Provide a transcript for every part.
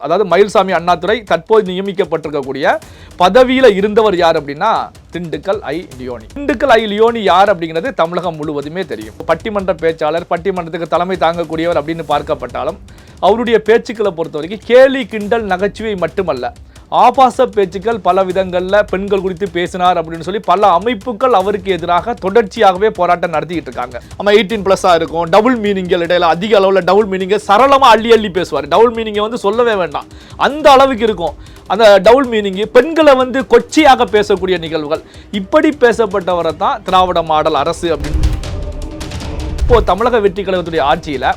இருந்தவர், அதாவது மயில்சாமி அண்ணாதுரை தற்போது நியமிக்கப்பட்டிருக்கக்கூடிய பதவியில் இருந்தவர் யார் அப்படின்னா திண்டுக்கல் ஐ லியோனி. திண்டுக்கல் ஐ லியோனி யார் அப்படிங்கிறது தமிழகம் முழுவதுமே தெரியும். பட்டிமன்ற பேச்சாளர், பட்டிமன்றத்துக்கு தலைமை தாங்கக்கூடியவர் அப்படின்னு பார்க்கப்பட்டாலும் அவருடைய பேச்சுக்களை பொறுத்த வரைக்கும் கேலி கிண்டல் நகைச்சுவை மட்டுமல்ல, ஆபாச பேச்சுக்கள் பல விதங்களில் பெண்கள் குறித்து பேசினார் அப்படின்னு சொல்லி பல அமைப்புகள் அவருக்கு எதிராக தொடர்ச்சியாகவே போராட்டம் நடத்திக்கிட்டு இருக்காங்க. நம்ம 18+ இருக்கும், டபுள் மீனிங்கள் இடையில அதிக அளவில் டபுள் மீனிங்கை சரளமாக அள்ளி அள்ளி பேசுவார். டபுள் மீனிங்கை வந்து சொல்லவே வேண்டாம், அந்த அளவுக்கு இருக்கும் அந்த டபுள் மீனிங்கு. பெண்களை வந்து கொச்சையாக பேசக்கூடிய நிகழ்வுகள், இப்படி பேசப்பட்டவரை தான் திராவிட மாடல் அரசு அப்படின்னு. இப்போ தமிழக வெற்றி கழகத்துடைய ஆட்சியில்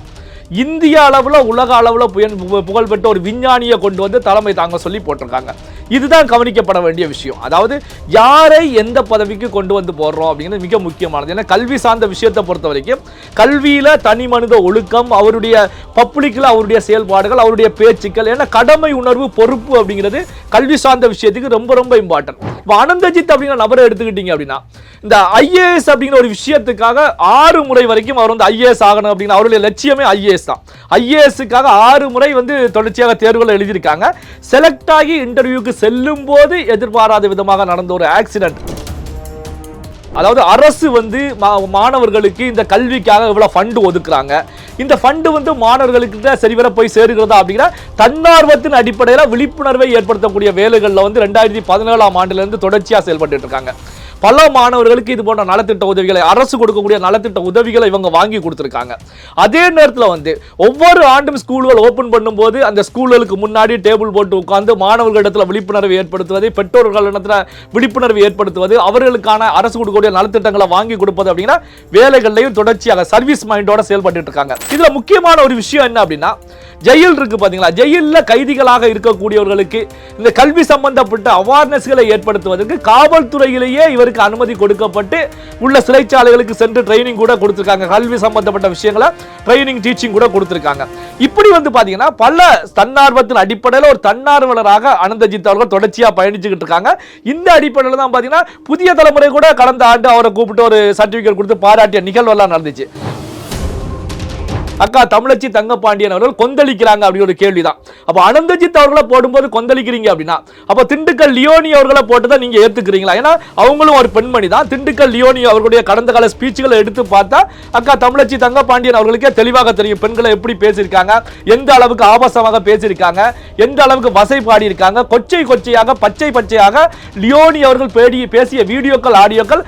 இந்திய அளவில் உலக அளவில் புகழ்பெற்ற ஒரு விஞ்ஞானியை கொண்டு வந்து தலைமை தாங்க சொல்லி போட்டிருக்காங்க. இதுதான் கவனிக்கப்பட வேண்டிய விஷயம். அதாவது யாரை எந்த பதவிக்கு கொண்டு வந்து போடுறோம் அப்படிங்கிறது மிக முக்கியமானது. ஏன்னா கல்வி சார்ந்த விஷயத்தை பொறுத்த வரைக்கும் கல்வியில் தனி மனித ஒழுக்கம், அவருடைய பப்ளிக்கில் அவருடைய செயல்பாடுகள், அவருடைய பேச்சுக்கள், ஏன்னா கடமை உணர்வு பொறுப்பு அப்படிங்கிறது கல்வி சார்ந்த விஷயத்துக்கு ரொம்ப ரொம்ப இம்பார்ட்டன்ட். இப்போ அனந்தஜித் அப்படிங்கிற நபரை எடுத்துக்கிட்டீங்க அப்படின்னா இந்த IAS அப்படிங்கிற ஒரு விஷயத்துக்காக 6 முறை வரைக்கும் அவர் வந்து IAS ஆகணும் அப்படின்னு அவருடைய லட்சியமே IAS தான். IASக்காக 6 முறை வந்து தொடர்ச்சியாக தேர்வுகள் எழுதியிருக்காங்க. செலக்ட் ஆகி இன்டர்வியூக்கு செல்லும் போது எதிர்பாராத விதமாக நடந்த ஒரு ஆக்சிடென்ட். அதாவது அரசு வந்து மாணவர்களுக்கு இந்த கல்விக்காக இவ்வளவு ஃபண்டு ஒதுக்குறாங்க, இந்த ஃபண்டு வந்து மாணவர்களுக்கு சரிவர போய் சேருகிறதா அப்படிங்கிற தன்னார்வத்தின் அடிப்படையில் விழிப்புணர்வை ஏற்படுத்தக்கூடிய வேலைகளில் வந்து 2017ஆம் ஆண்டிலிருந்து தொடர்ச்சியாக செயல்பட்டு இருக்காங்க. பல மாணவர்களுக்கு இது போன்ற நலத்திட்ட உதவிகளை, அரசு கொடுக்கக்கூடிய நலத்திட்ட உதவிகளை இவங்க வாங்கி கொடுத்துருக்காங்க. அதே நேரத்தில் வந்து ஒவ்வொரு ஆண்டும் ஸ்கூல்கள் ஓப்பன் பண்ணும்போது அந்த ஸ்கூல்களுக்கு முன்னாடி டேபிள் போட்டு உட்கார்ந்து மாணவர்களிடத்தில் விழிப்புணர்வை ஏற்படுத்துவது, பெற்றோர்களிடத்தில் விழிப்புணர்வு ஏற்படுத்துவது, அவர்களுக்கான அரசு கொடுக்கக்கூடிய நலத்திட்டங்களை வாங்கி கொடுப்பது அப்படிங்கிற வேலைகளையும் தொடர்ச்சியாக சர்வீஸ் மைண்டோட செயல்பட்டு இருக்காங்க. இதுல முக்கியமான ஒரு விஷயம் என்ன அப்படின்னா, ஜெயில் இருக்கு பாத்தீங்களா, ஜெயிலில் கைதிகளாக இருக்கக்கூடியவர்களுக்கு இந்த கல்வி சம்பந்தப்பட்ட அவேர்னஸ்களை ஏற்படுத்துவதற்கு காவல்துறையிலேயே இவருக்கு அனுமதி கொடுக்கப்பட்டு உள்ள சிறைச்சாலைகளுக்கு சென்று ட்ரைனிங் கூட கொடுத்திருக்காங்க. கல்வி சம்பந்தப்பட்ட விஷயங்களை ட்ரைனிங் டீச்சிங் கூட கொடுத்திருக்காங்க. இப்படி வந்து பாத்தீங்கன்னா பல தன்னார்வத்தின் அடிப்படையில் ஒரு தன்னார்வலராக அனந்தஜித் அவர்கள் தொடர்ச்சியா பயணிச்சுக்கிட்டு இருக்காங்க. இந்த அடிப்படையில் தான் பாத்தீங்கன்னா புதிய தலைமுறை கூட கடந்த ஆண்டு அவரை கூப்பிட்டு ஒரு சர்டிபிகேட் கொடுத்து பாராட்டிய நிகழ்வெல்லாம் நடந்துச்சு. அக்கா தமிழச்சி தங்கப்பாண்டியன் அவர்கள் கொந்தளிக்கிறாங்க அப்படி ஒரு கேள்விதான். அப்ப அனந்தஜித் அவர்களை போடும்போது கொந்தளிக்கிறீங்க அப்படின்னா அப்ப திண்டுக்கல் லியோனி அவர்களை போட்டுதான் நீங்க ஏத்துக்கிறீங்களா? ஏன்னா அவங்களும் ஒரு பெண்மணி தான். திண்டுக்கல் லியோனி அவர்களுடைய கடந்த கால ஸ்பீச்சுகளை எடுத்து பார்த்தா அக்கா தமிழச்சி தங்கப்பாண்டியன் அவர்களுக்கே தெளிவாக தெரியும் பெண்களை எப்படி பேசியிருக்காங்க, எந்த அளவுக்கு ஆபாசமாக பேசியிருக்காங்க, எந்த அளவுக்கு வசை பாடி இருக்காங்க, கொச்சை கொச்சையாக பச்சை பச்சையாக லியோனி அவர்கள் பேசிய வீடியோக்கள், ஆடியோக்கள்.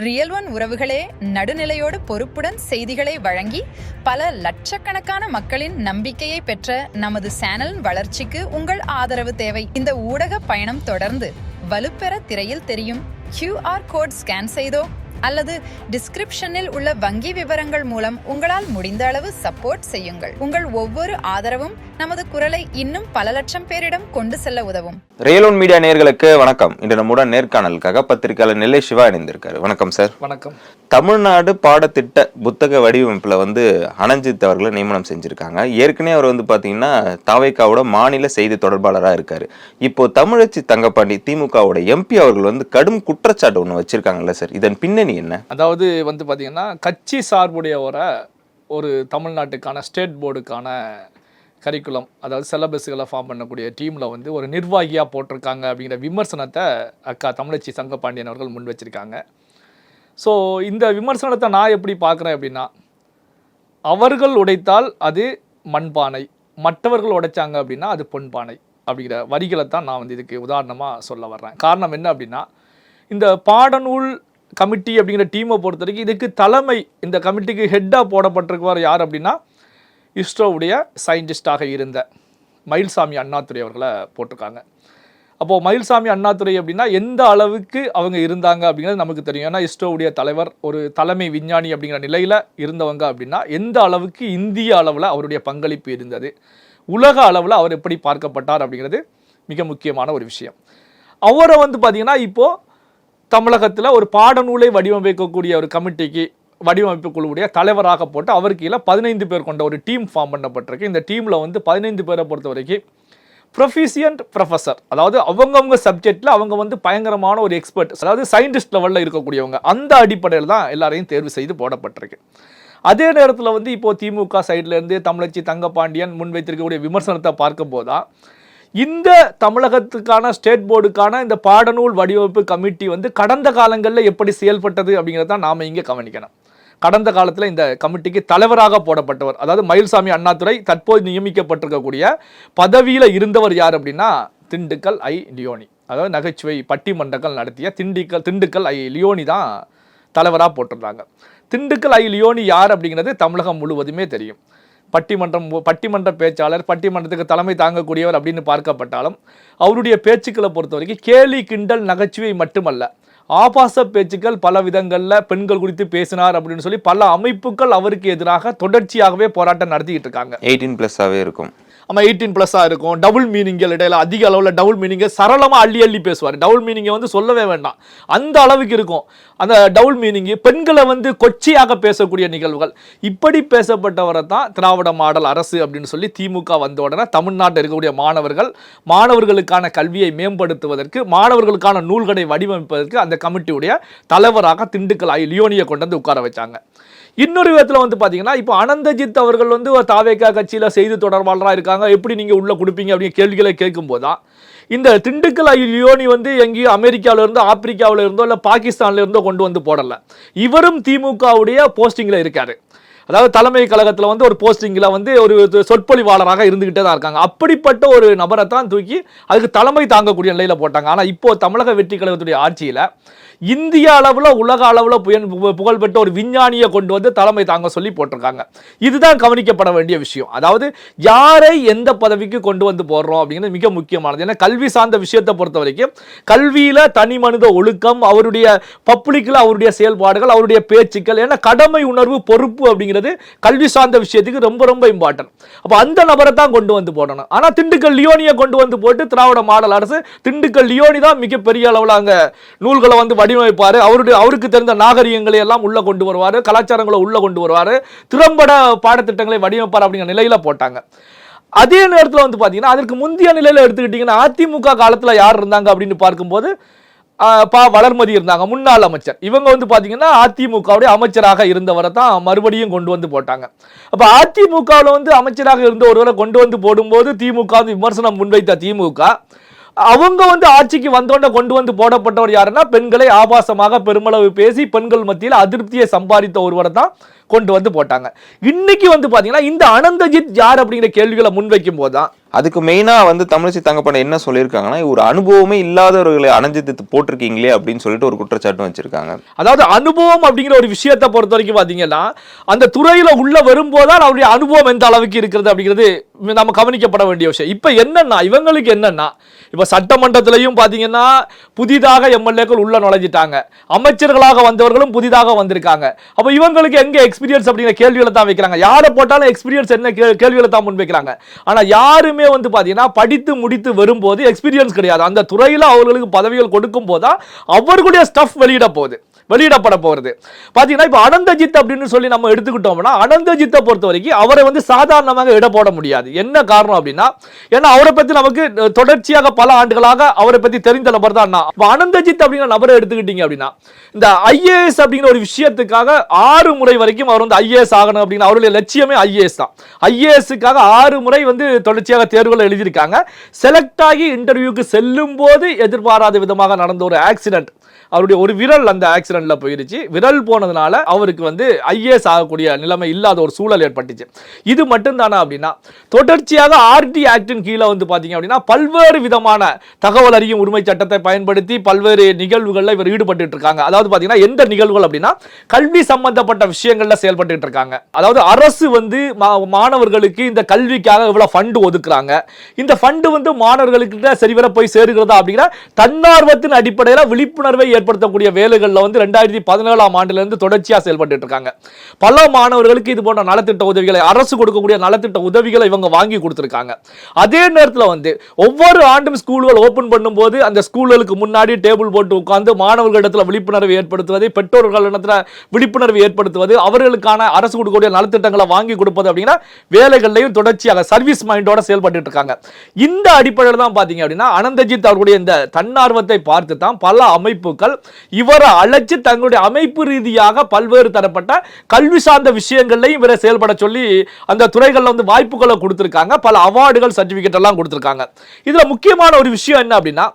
ரியல் ஒன் உறவுகளே, நடுநிலையோடு பொறுப்புடன் செய்திகளை வழங்கி பல லட்சக்கணக்கான மக்களின் நம்பிக்கையை பெற்ற நமது சேனலின் வளர்ச்சிக்கு உங்கள் ஆதரவு தேவை. இந்த ஊடக பயணம் தொடர்ந்து வலுப்பெற திரையில் தெரியும் QR கோட் ஸ்கேன் செய்தோ அல்லது டிஸ்கிரிப்ஷனில் உள்ள வங்கி விவரங்கள் மூலம் உங்களால் முடிந்த அளவு சப்போர்ட் செய்யுங்கள். உங்கள் ஒவ்வொரு ஆதரவும் நமது குரலை இன்னும் பல லட்சம் பேரிடம் கொண்டு செல்ல உதவும். ரியல் ஒன் மீடியா நேயர்களுக்கு வணக்கம். இன்று நம்முடன் நேர்காணலுக்காக பத்திரிகையாளர் நெல்லை சிவா இணைந்திருக்காரு. வணக்கம் சார். வணக்கம். தமிழ்நாடு பாடத்திட்ட புத்தக வடிவமைப்புல வந்து அனந்தஜித் அவர்களை நியமனம் செஞ்சிருக்காங்க. ஏற்கனவே அவர் வந்து பாத்தீங்கன்னா தாவேக்காவோட மாநில செய்தி தொடர்பாளராக இருக்காரு. இப்போ தமிழச்சி தங்கப்பாண்டி திமுகவோட MP அவர்கள் வந்து கடும் குற்றச்சாட்டு ஒண்ணு வச்சிருக்காங்கல்ல சார், இதன் பின்னணி என்ன? அதாவது வந்து பாத்தீங்கன்னா கட்சி சார்புடைய ஒரு தமிழ்நாட்டுக்கான ஸ்டேட் போர்டுக்கான கரிக்குலம், அதாவது சிலபஸ்களை ஃபார்ம் பண்ணக்கூடிய டீமில் வந்து ஒரு நிர்வாகியாக போட்டிருக்காங்க அப்படிங்கிற விமர்சனத்தை அக்கா தமிழச்சி தங்கப்பாண்டியன் அவர்கள் முன் வச்சிருக்காங்க. ஸோ இந்த விமர்சனத்தை நான் எப்படி பார்க்குறேன் அப்படின்னா, அவர்கள் உடைத்தால் அது மண்பானை, மற்றவர்கள் உடைச்சாங்க அப்படின்னா அது பொன்பானை அப்படிங்கிற வரிகளை தான் நான் வந்து இதுக்கு உதாரணமாக சொல்ல வர்றேன். காரணம் என்ன அப்படின்னா, இந்த பாடநூல் கமிட்டி அப்படிங்கிற டீமை பொறுத்த வரைக்கும் இதுக்கு தலைமை, இந்த கமிட்டிக்கு ஹெட்டாக போடப்பட்டிருக்குவார் யார் அப்படின்னா இஸ்ரோவுடைய சயின்டிஸ்டாக இருந்த மயில்சாமி அண்ணாதுரை அவர்களை போட்டிருக்காங்க. அப்போது மயில்சாமி அண்ணாதுரை அப்படின்னா எந்த அளவுக்கு அவங்க இருந்தாங்க அப்படிங்கிறது நமக்கு தெரியும். ஏன்னா இஸ்ரோவுடைய தலைவர், ஒரு தலைமை விஞ்ஞானி அப்படிங்கிற நிலையில் இருந்தவங்க அப்படின்னா எந்த அளவுக்கு இந்திய அளவில் அவருடைய பங்களிப்பு இருந்தது, உலக அளவில் அவர் எப்படி பார்க்கப்பட்டார் அப்படிங்கிறது மிக முக்கியமான ஒரு விஷயம். அவரை வந்து பார்த்திங்கன்னா இப்போது தமிழகத்தில் ஒரு பாடநூலை வடிவமைக்கக்கூடிய ஒரு கமிட்டிக்கு வடிவமைப்பு குழுவுடைய தலைவராக போட்டு அவர் கீழே 15 பேர் கொண்ட ஒரு டீம் ஃபார்ம் பண்ணப்பட்டிருக்கு. இந்த டீமில் வந்து 15 பேரை பொறுத்த வரைக்கும் ப்ரொஃபிஷியன்ட் ப்ரொஃபஸர், அதாவது அவங்கவுங்க சப்ஜெக்ட்ல அவங்க வந்து பயங்கரமான ஒரு எக்ஸ்பர்ட், அதாவது சயின்டிஸ்ட் லெவலில் இருக்கக்கூடியவங்க, அந்த அடிப்படையில் தான் எல்லாரையும் தேர்வு செய்து போடப்பட்டிருக்கு. அதே நேரத்தில் வந்து இப்போ திமுக சைட்ல இருந்து தமிழச்சி தங்கபாண்டியன் முன்வைத்திருக்கக்கூடிய விமர்சனத்தை பார்க்கும் போதா இந்த தமிழகத்துக்கான ஸ்டேட் போர்டுக்கான இந்த பாடநூல் வடிவமைப்பு கமிட்டி வந்து கடந்த காலங்களில் எப்படி செயல்பட்டது அப்படிங்கிறத தான் நாம் இங்கே கவனிக்கணும். கடந்த காலத்தில் இந்த கமிட்டிக்கு தலைவராக போடப்பட்டவர், அதாவது மயில்சாமி அண்ணாதுரை, தற்போது நியமிக்கப்பட்டிருக்கக்கூடிய பதவியில் இருந்தவர் யார் அப்படின்னா திண்டுக்கல் ஐ லியோனி, அதாவது நகைச்சுவை பட்டிமன்றங்கள் நடத்திய திண்டுக்கல் ஐ லியோனி தான் தலைவராக போட்டிருந்தாங்க. திண்டுக்கல் ஐ லியோனி யார் அப்படிங்கிறது தமிழகம் முழுவதுமே தெரியும். பட்டிமன்ற பேச்சாளர், பட்டிமன்றத்துக்கு தலைமை தாங்கக்கூடியவர் அப்படின்னு பார்க்கப்பட்டாலும் அவருடைய பேச்சுக்களை பொறுத்த வரைக்கும் கேலி கிண்டல் நகைச்சுவை மட்டுமல்ல, ஆபாச பேச்சுக்கள் பல விதங்களில் பெண்கள் குறித்து பேசினார் அப்படின்னு சொல்லி பல அமைப்புகள் அவருக்கு எதிராக தொடர்ச்சியாகவே போராட்டம் நடத்திக்கிட்டு இருக்காங்க. 18+ இருக்கும். ஆமாம், 18+ இருக்கும். டபுள் மீனிங்கள் இடையில அதிக அளவில் டபுள் மீனிங்கை சரளமாக அள்ளி பேசுவார். டபுள் மீனிங்கை வந்து சொல்லவே வேண்டாம், அந்த அளவுக்கு இருக்கும் அந்த டபுள் மீனிங்கு. பெண்களை வந்து கொச்சையாக பேசக்கூடிய நிகழ்வுகள், இப்படி பேசப்பட்டவரை தான் திராவிட மாடல் அரசு அப்படின்னு சொல்லி திமுக வந்த உடனே தமிழ்நாட்டில் இருக்கக்கூடிய மாணவர்களுக்கான கல்வியை மேம்படுத்துவதற்கு, மாணவர்களுக்கான நூல்களை வடிவமைப்பதற்கு அந்த கமிட்டியுடைய தலைவராக திண்டுக்கல் ஐ லியோனியை கொண்டு வந்து உட்கார வச்சாங்க. இன்னொரு விதத்தில் வந்து பார்த்தீங்கன்னா, இப்போ அனந்தஜித் அவர்கள் வந்து ஒரு தாவேகா கட்சியில் செய்தி தொடர்பாளராக இருக்காங்க, எப்படி நீங்கள் உள்ளே கொடுப்பீங்க அப்படின்னு கேள்விகளை கேட்கும்போது தான் இந்த திண்டுக்கல் ஐ லியோனி வந்து எங்கேயும் அமெரிக்காவில் இருந்தோ ஆப்பிரிக்காவில் இருந்தோ இல்லை பாகிஸ்தானில் இருந்தோ கொண்டு வந்து போடலை. இவரும் திமுகவுடைய போஸ்டிங்கில் இருக்காரு. அதாவது தலைமை கழகத்தில் வந்து ஒரு போஸ்டிங்கில் வந்து ஒரு சொற்பொழிவாளராக இருந்துகிட்டே தான் இருக்காங்க. அப்படிப்பட்ட ஒரு நபரை தான் தூக்கி அதுக்கு தலைமை தாங்கக்கூடிய நிலையில் போட்டாங்க. ஆனால் இப்போ தமிழக வெற்றி கழகத்துடைய ஆட்சியில் இந்திய அளவில் உலக அளவில் புகழ்பெற்ற ஒரு விஞ்ஞானியை கொண்டு வந்து தலைமை தாங்க சொல்லி போட்டிருக்காங்க. இதுதான் கவனிக்கப்பட வேண்டிய விஷயம். அதாவது யாரை எந்த பதவிக்கு கொண்டு வந்து போடுறோம் அப்படிங்கிறது மிக முக்கியமானது. ஏன்னா கல்வி சார்ந்த விஷயத்தை பொறுத்த வரைக்கும் கல்வியில் தனி மனித ஒழுக்கம், அவருடைய பப்ளிக்கில் அவருடைய செயல்பாடுகள், அவருடைய பேச்சுக்கள், ஏன்னா கடமை உணர்வு பொறுப்பு அப்படிங்கிறது கல்வி சார்ந்த விஷயத்துக்கு ரொம்ப ரொம்ப இம்பார்ட்டன்ட். அப்போ அந்த நபரை தான் கொண்டு வந்து போடணும். ஆனால் திண்டுக்கல் லியோனியை கொண்டு வந்து போட்டு திராவிட மாடல் அரசு திண்டுக்கல் லியோனி தான் மிகப்பெரிய அளவில் அங்கே நூல்களை வந்து வடிவமைப்பாரு, அவருக்கு தெரிந்த நாகரிகங்களை எல்லாம் உள்ள கொண்டு வருவாரு, கலாச்சாரங்களை உள்ள கொண்டு வருவாரு, திறம்பட பாடத்திட்டங்களை வடிவமைப்பார் அப்படிங்கிற நிலையில போட்டாங்க. அதே நேரத்தில் வந்து பாத்தீங்கன்னா அதற்கு முந்தைய நிலையில எடுத்துக்கிட்டீங்கன்னா அதிமுக காலத்துல யார் இருந்தாங்க அப்படின்னு பார்க்கும்போது வளர்மதி இருந்தாங்க, முன்னாள் அமைச்சர். இவங்க வந்து பாத்தீங்கன்னா அதிமுகவுடைய அமைச்சராக இருந்தவரை தான் மறுபடியும் கொண்டு வந்து போட்டாங்க. அப்ப அதிமுகவில் வந்து அமைச்சராக இருந்த ஒருவரை கொண்டு வந்து போடும்போது திமுக விமர்சனம் முன்வைத்த திமுக அவங்க வந்து ஆட்சிக்கு வந்தோடனே கொண்டு வந்து போடப்பட்டவர் யாருன்னா பெண்களை ஆபாசமாக பெருமளவு பேசி பெண்கள் மத்தியில் அதிருப்தியை சம்பாதித்த ஒருவரை தான் கொண்டு வந்து போட்டாங்க. இன்னைக்கு வந்து பாத்தீங்கன்னா இந்த அனந்தஜித் யார் அப்படிங்கிற கேள்விகளை முன்வைக்கும் போதுதான் அதுக்கு மெயினா வந்து தமிழச்சி தங்கப்பாண்டியன் என்ன சொல்லியிருக்காங்கன்னா, ஒரு அனுபவமே இல்லாதவர்களை அனந்தஜித் போட்டிருக்கீங்களே அப்படின்னு சொல்லிட்டு ஒரு குற்றச்சாட்டும் வச்சிருக்காங்க. அதாவது அனுபவம் அப்படிங்கிற ஒரு விஷயத்தை பொறுத்த வரைக்கும் பாத்தீங்கன்னா அந்த துறையில உள்ள வரும்போதுதான் அவருடைய அனுபவம் எந்த அளவுக்கு இருக்கிறது அப்படிங்கிறது நம்ம கவனிக்கப்பட வேண்டிய விஷயம். இப்ப என்னன்னா இவங்களுக்கு என்னன்னா இப்ப சட்டமன்றத்திலையும் பாத்தீங்கன்னா புதிதாக எம்எல்ஏக்கள் உள்ள நுழைஞ்சிட்டாங்க, அமைச்சர்களாக வந்தவர்களும் புதிதாக வந்திருக்காங்க. அப்ப இவங்களுக்கு எங்க எக்ஸ்பீரியன்ஸ் அப்படிங்கிற கேள்விகளை தான் வைக்கிறாங்க. யாரை போட்டாலும் எக்ஸ்பீரியன்ஸ் என்ன கேள்விகளை தான் முன்வைக்கிறாங்க. ஆனா யாருமே வந்து பாத்தீங்கன்னா படித்து முடித்து வரும்போது எக்ஸ்பீரியன்ஸ் கிடையாது. அந்த துறையில அவர்களுக்கு பதவிகள் கொடுக்கும் போதா அவர்களுடைய ஸ்டஃப் வெளியிடப்பட போறது. பாத்தீங்கன்னா இப்ப அனந்தஜித் அப்படின்னு சொல்லி நம்ம எடுத்துக்கிட்டோம்னா அனந்தஜித்தை பொறுத்த வரைக்கும் அவரை வந்து சாதாரணமாக இட போட முடியாது. என்ன காரணம் அப்படின்னா, ஏன்னா அவரை பத்தி நமக்கு தொடர்ச்சியாக பல ஆண்டுகளாக அவரை பத்தி தெரிந்த நபர் தான். அனந்தஜித் அப்படிங்கிற நபரை எடுத்துக்கிட்டீங்க அப்படின்னா இந்த ஐஏஎஸ் அப்படிங்கிற ஒரு விஷயத்துக்காக 6 முறை வரைக்கும் அவர் வந்து ஐஏஎஸ் ஆகணும் அப்படின்னு அவருடைய லட்சியமே ஐஏஎஸ் தான். ஐஏஎஸ்க்காக 6 முறை வந்து தொடர்ச்சியாக தேர்வுகள் எழுதியிருக்காங்க. செலக்ட் ஆகி இன்டர்வியூக்கு செல்லும் போது எதிர்பாராத விதமாக நடந்த ஒரு ஆக்சிடென்ட், அவருடைய ஒரு விரல் அந்த ஆக்சிடென்ட்ல போயிருச்சு. விரல் போனதுனால அவருக்கு வந்து ஐஏஎஸ் ஆகக்கூடிய நிலைமை இல்லாத ஒரு சூழல் ஏற்பட்டுச்சு. இது மட்டும் தானே அப்படின்னா தொடர்ச்சியாக ஆர்டி ஆக்டின் கீழே வந்து பாத்தீங்க அப்படின்னா பல்வேறு விதமான தகவல் அறியும் உரிமை சட்டத்தை பயன்படுத்தி பல்வேறு நிகழ்வுகளில் இவர் ஈடுபட்டு இருக்காங்க. அதாவது பாத்தீங்கன்னா எந்த நிகழ்வுகள் அப்படின்னா கல்வி சம்பந்தப்பட்ட விஷயங்கள்ல செயல்பட்டு இருக்காங்க. அதாவது அரசு வந்து மாணவர்களுக்கு இந்த கல்விக்காக இவ்வளவு ஃபண்ட் ஒதுக்குறாங்க, இந்த ஃபண்ட் வந்து மாணவர்களுக்கு சரிவர போய் சேருகிறதா அப்படிங்கிற தன்னார்வத்தின் அடிப்படையில் விழிப்புணர்வை ஏற்படுத்தக்கூடிய வேலைகளில் வந்து 2017ஆம் ஆண்டிலிருந்து தொடர்ச்சியா செயல்பட்டு இருக்காங்க. பல மாணவர்களுக்கு இது போன்ற நலத்திட்ட உதவிகளை, அரசு கொடுக்கக்கூடிய நலத்திட்ட உதவிகளை இவங்க வாங்கி கொடுத்திருக்காங்க. அதே நேரத்தில் வந்து ஒவ்வொரு ஆண்டும் ஸ்கூல்கள் ஓபன் பண்ணும்போது அந்த ஸ்கூல்களுக்கு முன்னாடி டேபிள் போட்டு உட்கார்ந்து மாணவர்களிடத்தில் விழிப்புணர்வு ஏற்படுத்துவது, பெற்றோர்களிடத்தில் விழிப்புணர்வு ஏற்படுத்துவது, அவர்களுக்கான அரசு கொடுக்கக்கூடிய நலத்திட்டங்களை வாங்கி கொடுப்பது அப்படிங்கிற வேலைகளையும் தொடர்ச்சியாக சர்வீஸ் மைண்டோட செயல்பட்டு இருக்காங்க. இந்த அடிப்படையில் தான் பாத்தீங்க அப்படின்னா அனந்தஜித் அவர்களுடைய இந்த தன்னார்வத்தை பார்த்து தான் பல அமைப்புகள் இவரை அழைச்சு தங்களுடைய அமைப்பு ரீதியாக பல்வேறு தரப்பட்ட கல்வி சார்ந்த விஷயங்களையும் இவரை செயல்பட சொல்லி அந்த துறைகளில் வந்து வாய்ப்புகளை கொடுத்திருக்காங்க. பல அவார்டுகள், சர்டிபிகேட் எல்லாம் கொடுத்திருக்காங்க. இதுல முக்கியமான ஒரு விஷயம் என்ன அப்படின்னா,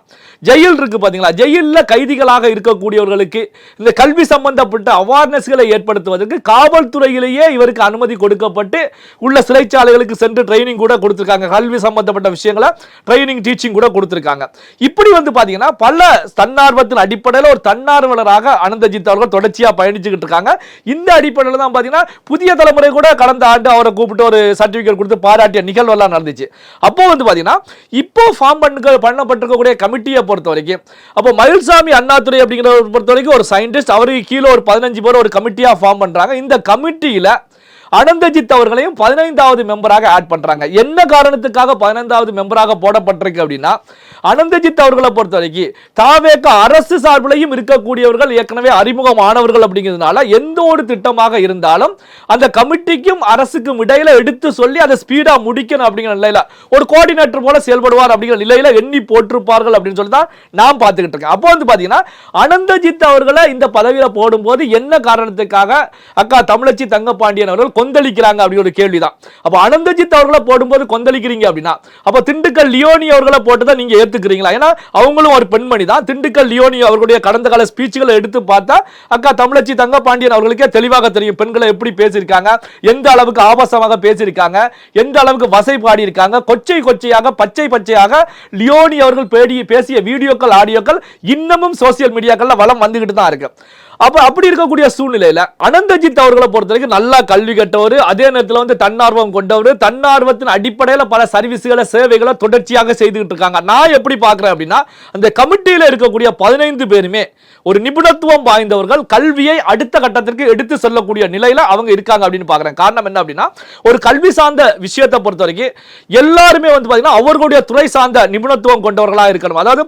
ஜெயில் இருக்கு பாத்தீங்களா, ஜெயில்ல கைதிகளாக இருக்கக்கூடியவர்களுக்கு இந்த கல்வி சம்பந்தப்பட்ட அவேர்னஸ்களை ஏற்படுத்துவதற்கு காவல்துறையிலேயே இவருக்கு அனுமதி கொடுக்கப்பட்டு உள்ள சிறைச்சாலைகளுக்கு சென்று ட்ரைனிங் கூட கொடுத்திருக்காங்க. கல்வி சம்பந்தப்பட்ட விஷயங்களை ட்ரைனிங், டீச்சிங் கூட கொடுத்திருக்காங்க. இப்படி வந்து பாத்தீங்கன்னா பல தன்னார்வத்தின் அடிப்படையில் ஒரு தன்னார்வலராக அனந்தஜித் அவர்கள் தொடர்ச்சியா பயணிச்சுக்கிட்டு இருக்காங்க. இந்த அடிப்படையில் தான் பாத்தீங்கன்னா புதிய தலைமுறை கூட கடந்த ஆண்டு அவரை கூப்பிட்டு ஒரு சர்டிபிகேட் கொடுத்து பாராட்டிய நிகழ்வு எல்லாம் நடந்துச்சு. அப்போ வந்து பாத்தீங்கன்னா இப்போ ஃபார்ம் பண்ணப்பட்டிருக்கக்கூடிய கமிட்டியை பொறுத்த வரைக்கும், அப்போ மயில்சாமி அண்ணாதுரை அப்படிங்கிறவரை பொறுத்த வரைக்கும் ஒரு சயின்டிஸ்ட், அவருக்கு கீழே ஒரு 15 பேர் ஒரு கமிட்டியா ஃபார்ம் பண்றாங்க. இந்த கமிட்டியில அனந்தஜித் அவர்களையும் 15வது மெம்பராக ஆட் பண்றாங்க. என்ன காரணத்துக்காக 15வது மெம்பராக போடப்பட்டிருக்கு அப்படின்னா, அனந்தஜித் அவர்களை பொறுத்த வரைக்கும் தாவேக அரசு சார்பிலையும் இருக்கக்கூடியவர்கள் ஏற்கனவே அறிமுகமானவர்கள் அப்படிங்கிறதுனால எந்த ஒரு திட்டமாக இருந்தாலும் அந்த கமிட்டிக்கும் அரசுக்கும் இடையில எடுத்து சொல்லி அதை ஸ்பீடா முடிக்கணும் அப்படிங்கிற நிலையில ஒரு கோஆர்டினேட்டர் போல செயல்படுவார் அப்படிங்கிற நிலையில எண்ணி போட்டிருப்பார்கள் அப்படின்னு சொல்லி தான் நான் பார்த்துக்கிட்டு இருக்கேன். அப்போ வந்து பாத்தீங்கன்னா அனந்தஜித் அவர்களை இந்த பதவியில போடும்போது என்ன காரணத்துக்காக அக்கா தமிழச்சி தங்கபாண்டியன் அவர்கள் கொந்தளிக்கிறாங்க அப்படி ஒரு கேள்விதான். அப்ப அனந்தஜித் அவர்களை போடும்போது கொந்தளிக்கிறீங்க அப்படின்னா, அப்ப திண்டுக்கல் லியோனி அவர்களை போட்டுதான் நீங்க ஏத்துக்கிறீங்களா? ஏன்னா அவங்களும் ஒரு பெண்மணி தான். திண்டுக்கல் லியோனி அவர்களுடைய கடந்த கால ஸ்பீச்சுகளை எடுத்து பார்த்தா அக்கா தமிழச்சி தங்கபாண்டியன் அவர்களுக்கே தெளிவாக தெரியும் பெண்களை எப்படி பேசியிருக்காங்க, எந்த அளவுக்கு ஆபாசமாக பேசியிருக்காங்க, எந்த அளவுக்கு வசை பாடி இருக்காங்க, கொச்சை கொச்சையாக பச்சை பச்சையாக லியோனி அவர்கள் பேசிய வீடியோக்கள், ஆடியோக்கள் இன்னமும் சோசியல் மீடியாக்கள்ல வலம் வந்துகிட்டு தான் இருக்கு. அப்ப அப்படி இருக்கக்கூடிய சூழ்நிலையில அனந்தஜித் அவர்களை பொறுத்த வரைக்கும் நல்லா கல்வி கட்டவர், அதே நேரத்தில் வந்து தன்னார்வம் கொண்டவர், தன்னார்வத்தின் அடிப்படையில் பல சர்வீஸ்களை, சேவைகளை தொடர்ச்சியாக செய்துகிட்டு இருக்காங்க. நான் எப்படி பார்க்கிறேன் அப்படின்னா, அந்த கமிட்டியில் இருக்கக்கூடிய 15 பேருமே ஒரு நிபுணத்துவம் வாய்ந்தவர்கள், கல்வியை அடுத்த கட்டத்திற்கு எடுத்து செல்லக்கூடிய நிலையில அவங்க இருக்காங்க அப்படின்னு பார்க்கிறேன். காரணம் என்ன அப்படின்னா, ஒரு கல்வி சார்ந்த விஷயத்தை பொறுத்த வரைக்கும் எல்லாருமே வந்து பாத்தீங்கன்னா அவர்களுடைய துறை சார்ந்த நிபுணத்துவம் கொண்டவர்களா இருக்கணும், அதாவது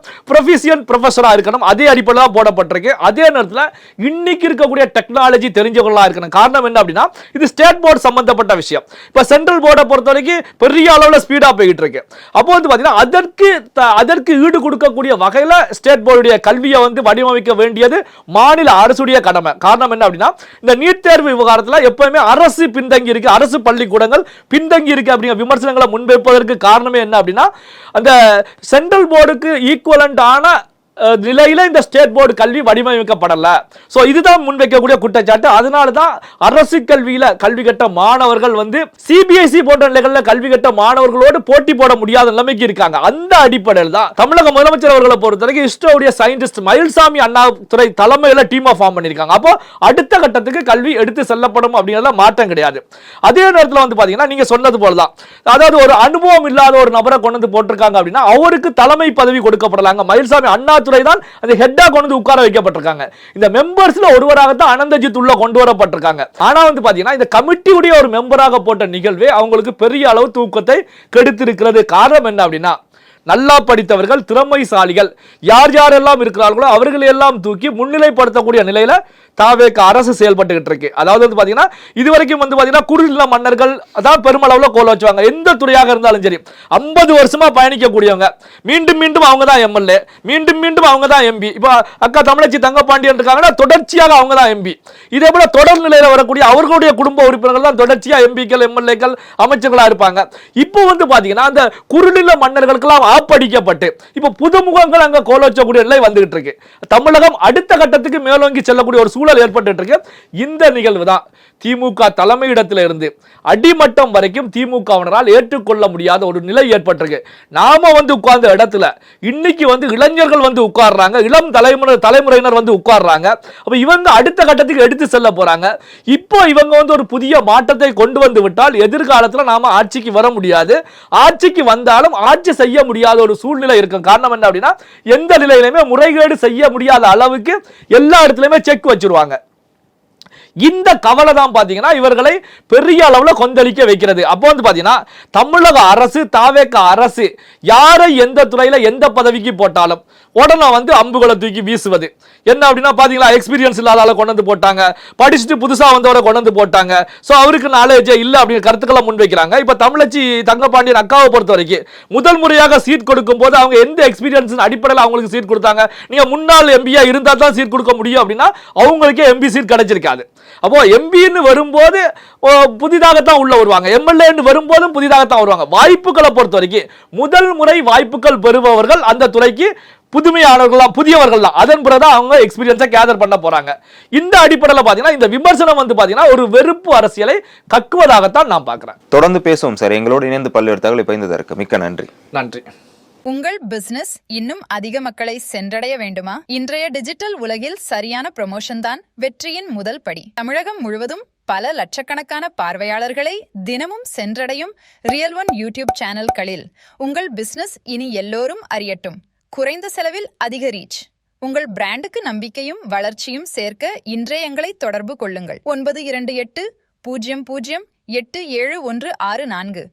ப்ரொஃபஸரா இருக்கணும். அதே அடிப்படையில் போடப்பட்டிருக்கு. அதே நேரத்தில் இன்னைக்கு இருக்கக்கூடிய டெக்னாலஜி தெரிஞ்சவங்களா இருக்கணும். காரணம் என்ன அப்படின்னா, இது ஸ்டேட் போர்டு சம்பந்தப்பட்ட விஷயம். இப்ப சென்ட்ரல் போர்டை பொறுத்த வரைக்கும் பெரிய அளவுல ஸ்பீடா போயிட்டு இருக்கு. அப்போ வந்து பாத்தீங்கன்னா அதற்கு ஈடு கொடுக்கக்கூடிய வகையில ஸ்டேட் போர்டுடைய கல்வியை வந்து வடிவமைக்க வேண்டியது மாநில அரசுடைய கடமை. காரணம் என்ன அப்படின்னா, இந்த நீட் தேர்வு விவகாரத்துல எப்பவுமே அரசு பின்தங்கி இருக்கு, அரசு பள்ளிக்கூடங்கள் பின்தங்கி இருக்கு அப்படிங்கிற விமர்சனங்களை முன்வைப்பதற்கு காரணமே என்ன அப்படின்னா, அந்த சென்ட்ரல் போர்டுக்கு ஈக்குவலண்ட் ஆன நிலையில இந்த ஸ்டேட் போர்டு கல்வி வடிவமைக்கப்படல. சோ இதுதான் முன்வைக்கக்கூடிய குற்றச்சாட்டு. அதனால தான் அரசு கல்வியில கல்வி கட்ட மாணவர்கள் வந்து சிபிஎஸ்இ போன்ற நிலைகளில் கல்வி கட்ட மாணவர்களோடு போட்டி போட முடியாத நிலைமைக்கு இருக்காங்க. அந்த அடிப்படையில் தான் தமிழக முதலமைச்சர் அவர்களை பொறுத்தவரைக்கும் இஸ்ரோவுடைய சயின்டிஸ்ட் மயில்சாமி அண்ணாதுரை தலைமையில டீம் ஃபார்ம் பண்ணிருக்காங்க. அப்போ அடுத்த கட்டத்துக்கு கல்வி எடுத்து செல்லப்படும் அப்படிங்கிறத மாற்றம் கிடையாது. அதே நேரத்தில் வந்து பாத்தீங்கன்னா நீங்க சொன்னது போலதான், அதாவது ஒரு அனுபவம் இல்லாத ஒரு நபரை கொண்டு வந்து போட்டிருக்காங்க அப்படின்னா அவருக்கு தலைமை பதவி கொடுக்கப்படலாங்க. மயில்சாமி அண்ணா துறை தான் அது ஹெட்டா கொண்டு உட்கார வைக்கப்பட்டிருக்காங்க. இந்த மெம்பர்ஸ்ல ஒருவராக தான் அனந்தஜித் உள்ள கொண்டு வரப்பட்டிருக்காங்க. ஆனா வந்து பாத்தீங்கன்னா இந்த கமிட்டியுடைய ஒரு மெம்பராக போட்ட நிகழ்வே அவங்களுக்கு பெரிய அளவு தூக்கத்தை கெடுத்திருக்கிறது. காரணம் என்ன அப்படின்னா, நல்லா படித்தவர்கள், திறமைசாலிகள் யார் யாரெல்லாம் இருக்கிறார்களோ அவர்களை எல்லாம் தூக்கி முன்னிலைப்படுத்தக்கூடிய நிலையில தாவேக அரசு செயல்பட்டுக்கிட்டு இருக்கு. அதாவது வந்து பாத்தீங்கன்னா இதுவரைக்கும் வந்து பாத்தீங்கன்னா குறுநில மன்னர்கள் அதான் பெருமளவுல கோல வச்சுவாங்க. எந்த துறையாக இருந்தாலும் சரி 50 வருஷமா பயணிக்கக்கூடியவங்க மீண்டும் மீண்டும் அவங்க தான் எம்எல்ஏ, மீண்டும் மீண்டும் அவங்க தான் எம்பி. இப்போ அக்கா தமிழச்சி தங்கபாண்டியன் இருக்காங்கன்னா தொடர்ச்சியாக அவங்க தான் எம்பி. இதே போல தொடர் நிலையில வரக்கூடிய அவர்களுடைய குடும்ப உறுப்பினர்கள் தான் தொடர்ச்சியா எம்பிக்கள், எம்எல்ஏக்கள், அமைச்சர்களா இருப்பாங்க. இப்போ வந்து பாத்தீங்கன்னா அந்த குறுநில மன்னர்களுக்கெல்லாம் ஆப்படிக்கப்பட்டு இப்ப புதுமுகங்கள் அங்க கோல வச்சக்கூடிய நிலை வந்துகிட்டு இருக்கு. தமிழகம் அடுத்த கட்டத்துக்கு மேலோங்கி செல்லக்கூடிய ஒரு சூழல் ஏற்பட்டு இருக்கு. இந்த நிகழ்வு தான் திமுக தலைமையிடத்தில் இருந்து அடிமட்டம் வரைக்கும் திமுகவினரால் ஏற்றுக்கொள்ள முடியாத ஒரு நிலை ஏற்பட்டிருக்கு. நாம வந்து உட்கார்ந்த இடத்துல இன்னைக்கு வந்து இளைஞர்கள் வந்து உட்கார்றாங்க, இளம் தலைமுறையினர் வந்து உட்கார்றாங்க. அப்ப இவங்க அடுத்த கட்டத்துக்கு எடுத்து செல்ல போறாங்க. இப்போ இவங்க வந்து ஒரு புதிய மாற்றத்தை கொண்டு வந்து விட்டால் எதிர்காலத்தில் நாம ஆட்சிக்கு வர முடியாது. ஆட்சிக்கு வந்தாலும் ஆட்சி செய்ய முடியாது முடியாத ஒரு சூழ்நிலை இருக்கும். காரணம் என்ன அப்படின்னா, எந்த நிலையிலுமே முறைகேடு செய்ய முடியாத அளவுக்கு எல்லா இடத்துலயுமே செக் வச்சிருவாங்க. இந்த கவலை தான் பாத்தீங்கன்னா இவர்களை பெரிய அளவுல கொந்தளிக்க வைக்கிறது. அப்போ வந்து பாத்தீங்கன்னா தமிழக அரசு, தாவேக அரசு யாரை எந்த துறையில எந்த பதவிக்கு போட்டாலும் உடனே வந்து அம்புகளை தூக்கி வீசுவது. என்ன அப்படின்னா பாத்தீங்களா, எக்ஸ்பீரியன்ஸ் இல்லாத ஆளை கொண்டு வந்து போட்டாங்க, படிச்சுட்டு புதுசா வந்தவரை கொண்டு வந்து போட்டாங்க, சோ அவருக்கு நாலேஜ் இல்ல அப்படின்னு கருத்துக்களை முன்வைக்கிறாங்க. இப்ப தமிழச்சி தங்கபாண்டியன் அக்காவை பொறுத்த வரைக்கும் முதல் முறையாக சீட் கொடுக்கும் போது அவங்க எந்த எக்ஸ்பீரியன்ஸ் அடிப்படையில் அவங்களுக்கு சீட் கொடுத்தாங்க? நீங்க முன்னாள் எம்பியா இருந்தா தான் சீட் கொடுக்க முடியும் அப்படின்னா அவங்களுக்கே எம்பி சீட் கிடைச்சிருக்காது. அப்போ எம்பின்னு வரும்போது புதிதாகத்தான் உள்ள வருவாங்க, எம்எல்ஏன்னு வரும்போதும் புதிதாகத்தான் வருவாங்க. வாய்ப்புகளை பொறுத்த வரைக்கும் முதல் முறை வாய்ப்புகள் பெறுபவர்கள் அந்த துறைக்கு புதுமையானவர்கள், புதியவர்கள் தான். அதன் பிறகு அவங்க எக்ஸ்பீரியன்ஸை கேதர் பண்ண போறாங்க. இந்த அடிப்படையில் பாத்தீங்கன்னா இந்த விமர்சனம் வந்து பாத்தீங்கன்னா ஒரு வெறுப்பு அரசியலை கக்குவதாகத்தான் நான் பார்க்கிறேன். தொடர்ந்து பேசுவோம் சார். எங்களோடு இணைந்து பல்வேறு தகவலை பகிர்ந்ததற்கு மிக்க நன்றி. நன்றி. உங்கள் பிசினஸ் இன்னும் அதிக மக்களை சென்றடைய வேண்டுமா? இன்றைய டிஜிட்டல் உலகில் சரியான ப்ரமோஷன் தான் வெற்றியின் முதல் படி. தமிழகம் முழுவதும் பல லட்சக்கணக்கான பார்வையாளர்களை தினமும் சென்றடையும் ரியல் ஒன் யூடியூப் சேனல்களில் உங்கள் பிசினஸ் இனி எல்லோரும் அறியட்டும். குறைந்த செலவில் அதிக ரீச். உங்கள் பிராண்டுக்கு நம்பிக்கையும் வளர்ச்சியும் சேர்க்க இன்றே எங்களை தொடர்பு கொள்ளுங்கள். 9280087164.